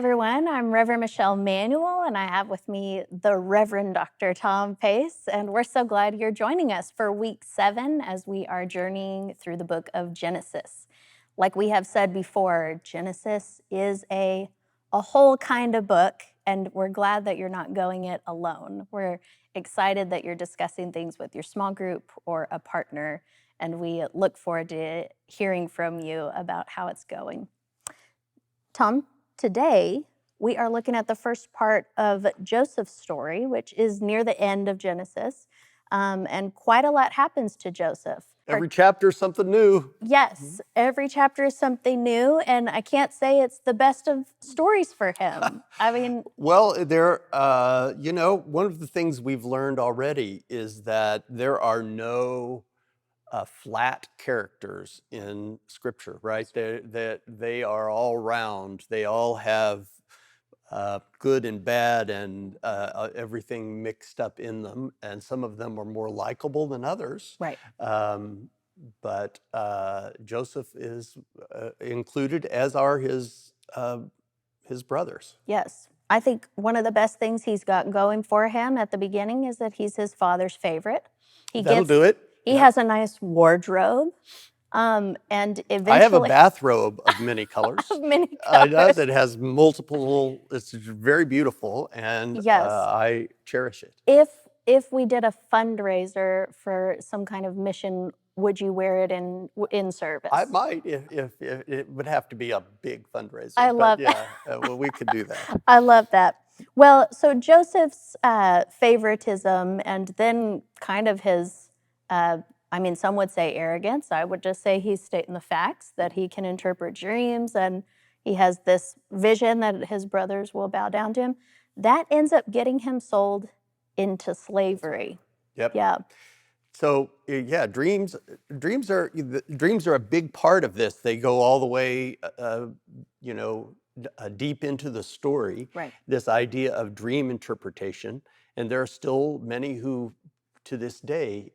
everyone. I'm Reverend Michelle Manuel, and I have with me the Reverend Dr. Tom Pace. And we're so glad you're joining us for week 7 as we are journeying through the book of Genesis. Like we have said before, Genesis is a whole kind of book, and we're glad that you're not going it alone. We're excited that you're discussing things with your small group or a partner, and we look forward to hearing from you about how it's going. Tom, today we are looking at the first part of Joseph's story, which is near the end of Genesis, and quite a lot happens to Joseph. Every chapter is something new. Yes, every chapter is something new, and I can't say it's the best of stories for him. I mean, Well, one of the things we've learned already is that there are no flat characters in Scripture, right? They are all round. They all have good and bad and everything mixed up in them. And some of them are more likable than others. right. But Joseph is included, as are his brothers. Yes. I think one of the best things he's got going for him at the beginning is that he's his father's favorite. That'll do it. He has a nice wardrobe. And eventually, I have a bathrobe of many colors. of many colors. It has multiple, it's very beautiful, and Yes. I cherish it. If we did a fundraiser for some kind of mission, would you wear it in service? I might, if it would have to be a big fundraiser. I love that. Well, we could do that. I love that. Well, so Joseph's favoritism and then kind of his, some would say arrogance. I would just say he's stating the facts, that he can interpret dreams and he has this vision that his brothers will bow down to him. That ends up getting him sold into slavery. Yep. Yeah. So yeah, dreams are a big part of this. They go all the way, deep into the story. Right. This idea of dream interpretation, and there are still many who, to this day,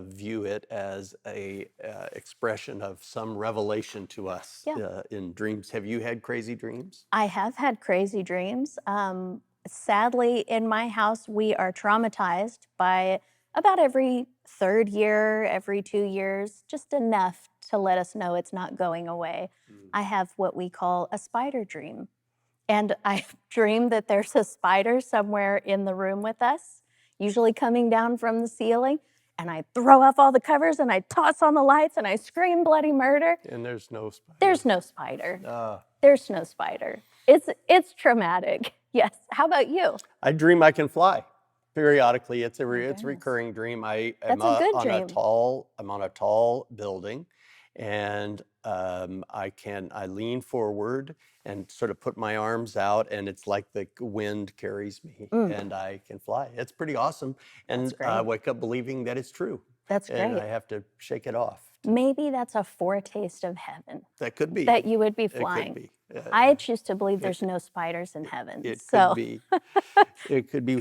view it as a expression of some revelation to us in dreams. Have you had crazy dreams? I have had crazy dreams. Sadly, in my house, we are traumatized by about every 3rd year, every 2 years, just enough to let us know it's not going away. I have what we call a spider dream. And I dream that there's a spider somewhere in the room with us, usually coming down from the ceiling. And I throw off all the covers and I toss on the lights and I scream bloody murder. And there's no spider. There's no spider. There's no spider. It's traumatic. Yes. How about you? I dream I can fly. Periodically, it's a recurring dream. I'm on a tall building, and I lean forward and sort of put my arms out, and it's like the wind carries me, and I can fly. It's pretty awesome, and I wake up believing that it's true. That's great. And I have to shake it off. Maybe that's a foretaste of heaven. That could be. That you would be flying. It could be. I choose to believe there's no spiders in heaven. Could be. It could be.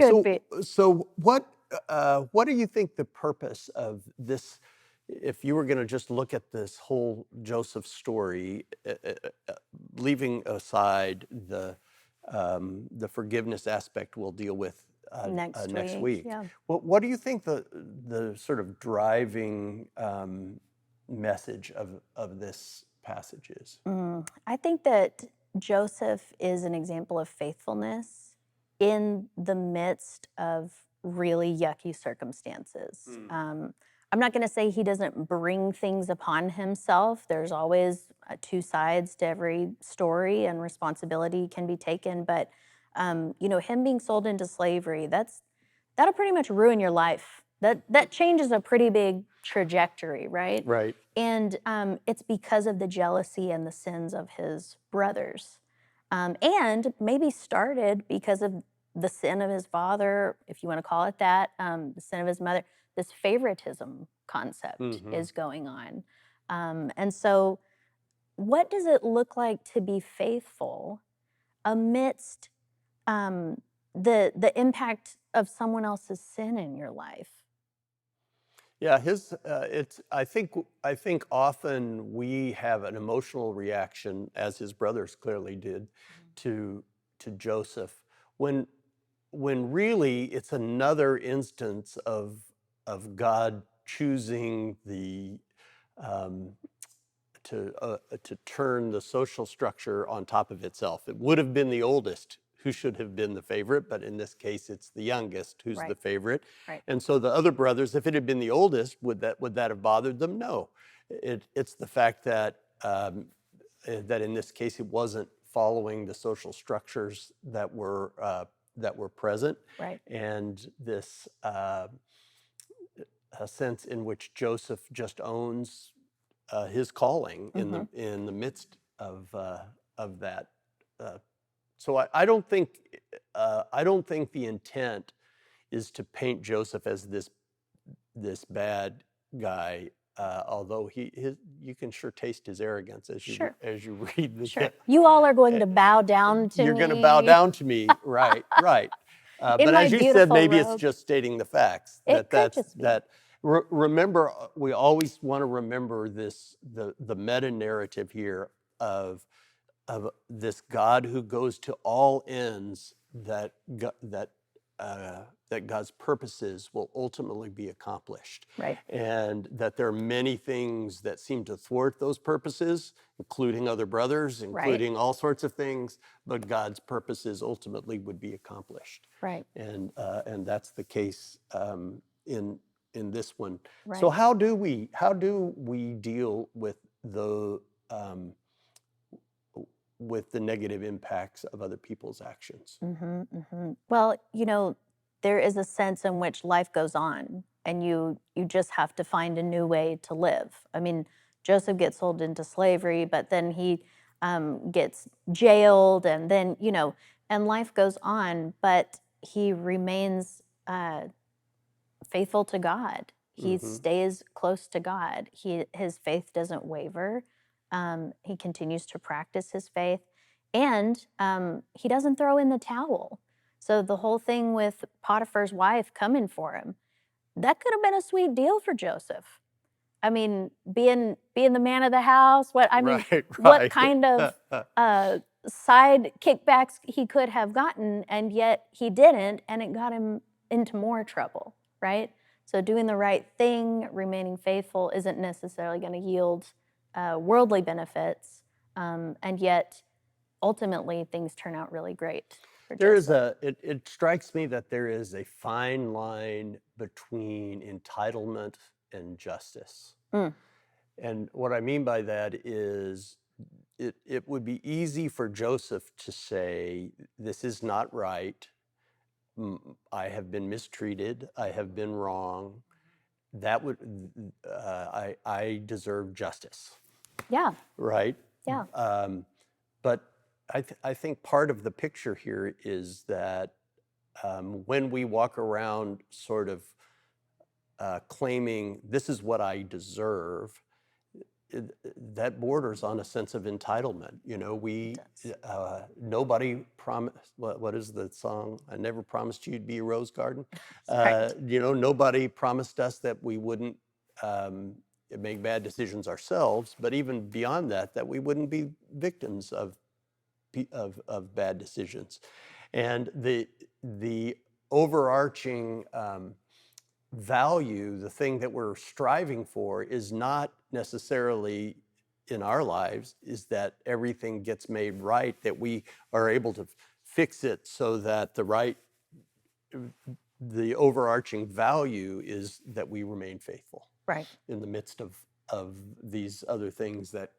So what do you think the purpose of this, if you were going to just look at this whole Joseph story, leaving aside the forgiveness aspect we'll deal with next week. Yeah. What do you think the sort of driving message of this passage is? I think that Joseph is an example of faithfulness in the midst of really yucky circumstances. I'm not going to say he doesn't bring things upon himself. There's always 2 sides to every story, and responsibility can be taken. But him being sold into slavery, that'll pretty much ruin your life. That changes a pretty big trajectory, right? Right. And it's because of the jealousy and the sins of his brothers. And maybe started because of the sin of his father, if you want to call it that, the sin of his mother. This favoritism concept is going on. And so what does it look like to be faithful amidst the impact of someone else's sin in your life? Yeah, I think often we have an emotional reaction, as his brothers clearly did, to Joseph, when really it's another instance of God choosing to turn the social structure on top of itself. It would have been the oldest who should have been the favorite, but in this case, it's the youngest who's the Right. favorite. Right. And so the other brothers, if it had been the oldest, would that have bothered them? No. It's the fact that that in this case it wasn't following the social structures that were present, Right. and this a sense in which Joseph just owns his calling in the midst of that. So I don't think the intent is to paint Joseph as this bad guy. Although you can sure taste his arrogance as you Sure. read the. Sure. You all are going to bow down to You're me. going to bow down to me, right? Right. In But my as you said, beautiful maybe it's robe. just stating the facts. It could just be. Remember, we always want to remember the meta narrative here of this God who goes to all ends that God's purposes will ultimately be accomplished. Right. And that there are many things that seem to thwart those purposes, including other brothers, including all sorts of things, but God's purposes ultimately would be accomplished. Right. And that's the case in this one. Right. So how do we deal with the negative impacts of other people's actions? Well, there is a sense in which life goes on, and you just have to find a new way to live. I mean, Joseph gets sold into slavery, but then he gets jailed, and then and life goes on. But he remains faithful to God. He stays close to God. His faith doesn't waver. He continues to practice his faith, and he doesn't throw in the towel. So the whole thing with Potiphar's wife coming for him, that could have been a sweet deal for Joseph. I mean, being the man of the house, what kind of side kickbacks he could have gotten, and yet he didn't, and it got him into more trouble, right? So doing the right thing, remaining faithful, isn't necessarily going to yield worldly benefits, and yet ultimately things turn out really great for Joseph. It strikes me that there is a fine line between entitlement and justice. And what I mean by that is it would be easy for Joseph to say, this is not right. I have been mistreated. I have been wrong. That would, I deserve justice. Yeah. Right? Yeah. But I think part of the picture here is that when we walk around sort of claiming this is what I deserve, that borders on a sense of entitlement. Nobody promised. What is the song? I never promised you'd be a rose garden. Right. Nobody promised us that we wouldn't make bad decisions ourselves, but even beyond that we wouldn't be victims of bad decisions. And the overarching value, the thing that we're striving for, is not necessarily in our lives is that everything gets made right, that we are able to fix it so that the overarching value is that we remain faithful, right, in the midst of these other things that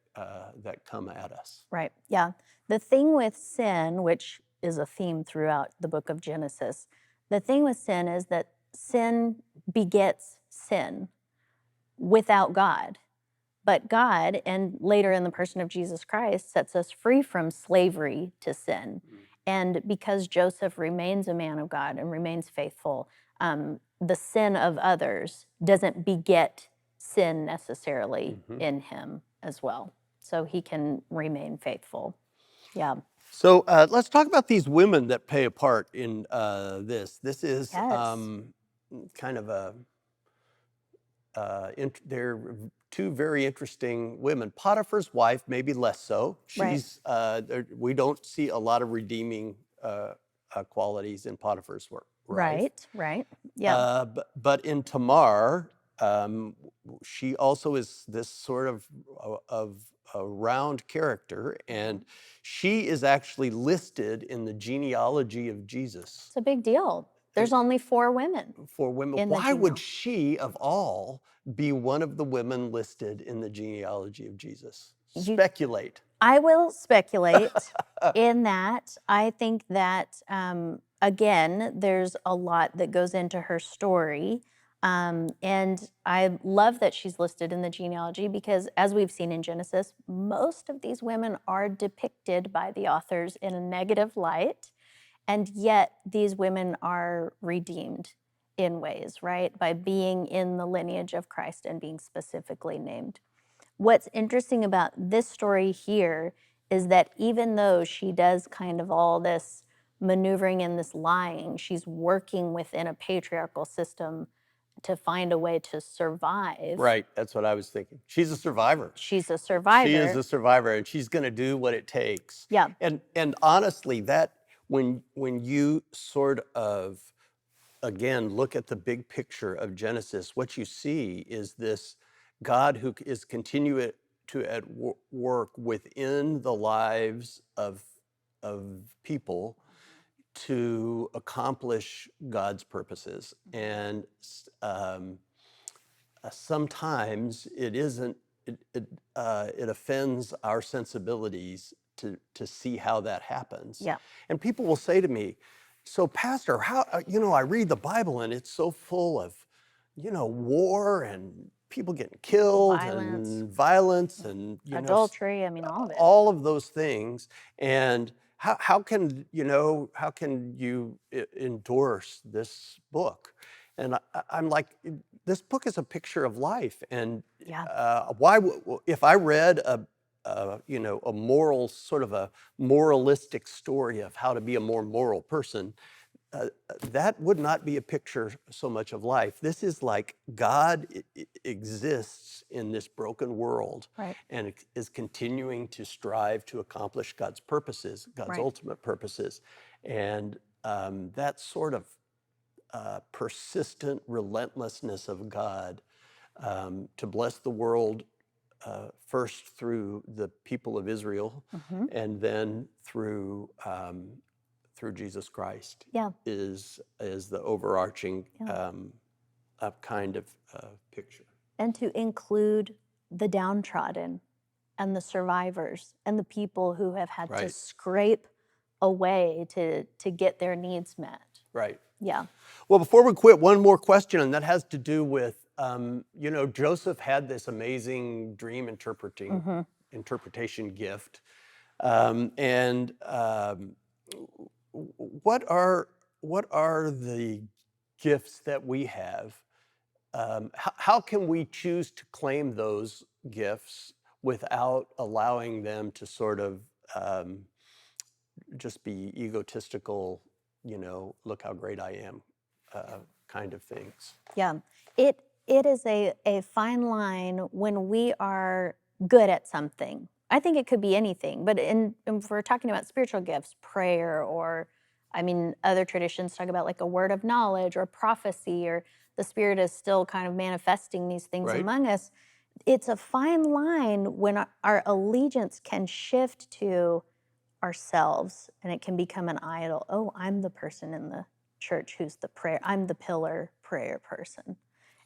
come at us. Right. Yeah. The thing with sin, which is a theme throughout the book of Genesis, the thing with sin is that sin begets sin without God. But God, and later in the person of Jesus Christ, sets us free from slavery to sin. And because Joseph remains a man of God and remains faithful, the sin of others doesn't beget sin necessarily in him as well. So he can remain faithful. Yeah. So let's talk about these women that play a part in this. This is kind of they're two very interesting women. Potiphar's wife, maybe less so. Right. We don't see a lot of redeeming qualities in Potiphar's wife. Right. Yeah. But in Tamar, she also is this sort of a round character, and she is actually listed in the genealogy of Jesus It's a big deal. There's only 4 women for women. in the Why would genealogy. she, of all, be one of the women listed in the genealogy of Jesus? You- Speculate. I will speculate in that. I think that, again, there's a lot that goes into her story. And I love that she's listed in the genealogy because, as we've seen in Genesis, most of these women are depicted by the authors in a negative light. And yet, these women are redeemed in ways, right? By being in the lineage of Christ and being specifically named. What's interesting about this story here is that even though she does kind of all this maneuvering and this lying, she's working within a patriarchal system to find a way to survive. Right, that's what I was thinking. She's a survivor. She's a She survivor. is a survivor, and she's going to do what it takes. Yeah. And honestly, that when you sort of again look at the big picture of Genesis, what you see is this God who is continuing to work within the lives of people to accomplish God's purposes. And sometimes it isn't, it offends our sensibilities to see how that happens. Yeah. And people will say to me, so Pastor, how, I read the Bible and it's so full of, war and people getting killed and violence and, Adultery, I mean, all of it. all of those things. And how can you endorse this book? And I'm like, this book is a picture of life. And Yeah. if I read a moral, sort of a moralistic story of how to be a more moral person, that would not be a picture so much of life. This is like God exists in this broken world, Right. and is continuing to strive to accomplish God's purposes, God's Right. ultimate purposes. And that sort of persistent relentlessness of God to bless the world first through the people of Israel, and then through Jesus Christ, Yeah. is the overarching Yeah. kind of picture. And to include the downtrodden and the survivors and the people who have had to Right. scrape away to get their needs met. Right. Yeah. Well, before we quit, one more question, and that has to do with, Joseph had this amazing dream interpretation gift. And what are the gifts that we have? How can we choose to claim those gifts without allowing them to sort of just be egotistical, look how great I am, kind of things? Yeah. It is a fine line when we are good at something. I think it could be anything, but if we're talking about spiritual gifts, prayer, or other traditions talk about like a word of knowledge or prophecy, or the Spirit is still kind of manifesting these things Right. among us. It's a fine line when our allegiance can shift to ourselves and it can become an idol. Oh, I'm the person in the church who's the prayer, I'm the pillar prayer person.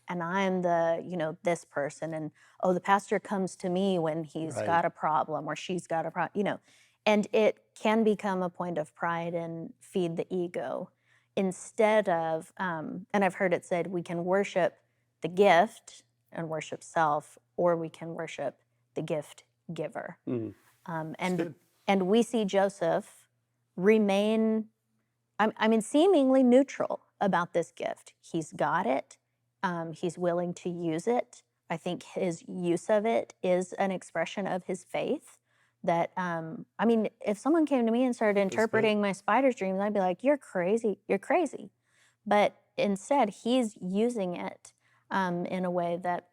And I'm the, this person. And oh, the pastor comes to me when he's Right. got a problem or she's got a problem, and it can become a point of pride and feed the ego instead of, and I've heard it said, we can worship the gift and worship self, or we can worship the gift giver. Mm. Good. And we see Joseph remain, seemingly neutral about this gift. He's got it. He's willing to use it. I think his use of it is an expression of his faith. That, if someone came to me and started interpreting my spider's dreams, I'd be like, you're crazy. You're crazy. But instead, he's using it in a way that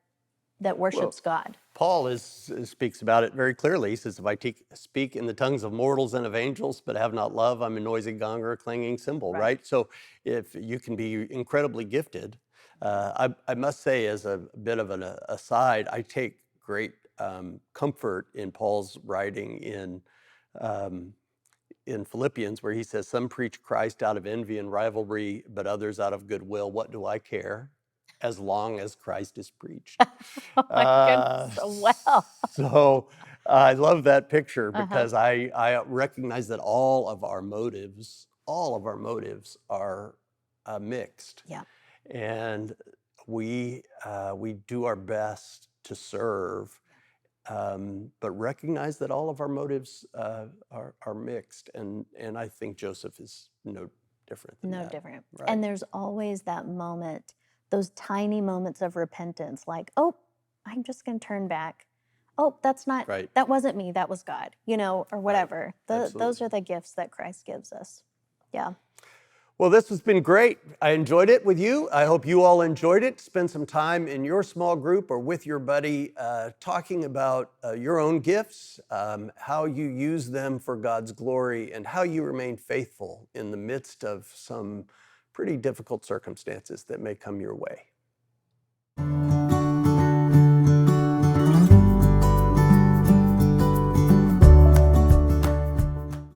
that worships God. Paul speaks about it very clearly. He says, if I speak in the tongues of mortals and of angels, but have not love, I'm a noisy gong or a clanging cymbal, right? So if you can be incredibly gifted, I must say, as a bit of an aside, I take great comfort in Paul's writing in Philippians, where he says, some preach Christ out of envy and rivalry, but others out of goodwill. What do I care? As long as Christ is preached. Oh my goodness. Well. So I love that picture Uh-huh. because I recognize that all of our motives are mixed. Yeah. And we do our best to serve, but recognize that all of our motives are mixed. And I think Joseph is no different than No that. different. Right. And there's always that moment, those tiny moments of repentance, like, oh, I'm just going to turn back. Oh, Right. that wasn't me, that was God, or whatever. Those Absolutely. are the gifts that Christ gives us. Yeah. Well, this has been great. I enjoyed it with you. I hope you all enjoyed it. Spend some time in your small group or with your buddy talking about your own gifts, how you use them for God's glory, and how you remain faithful in the midst of some pretty difficult circumstances that may come your way.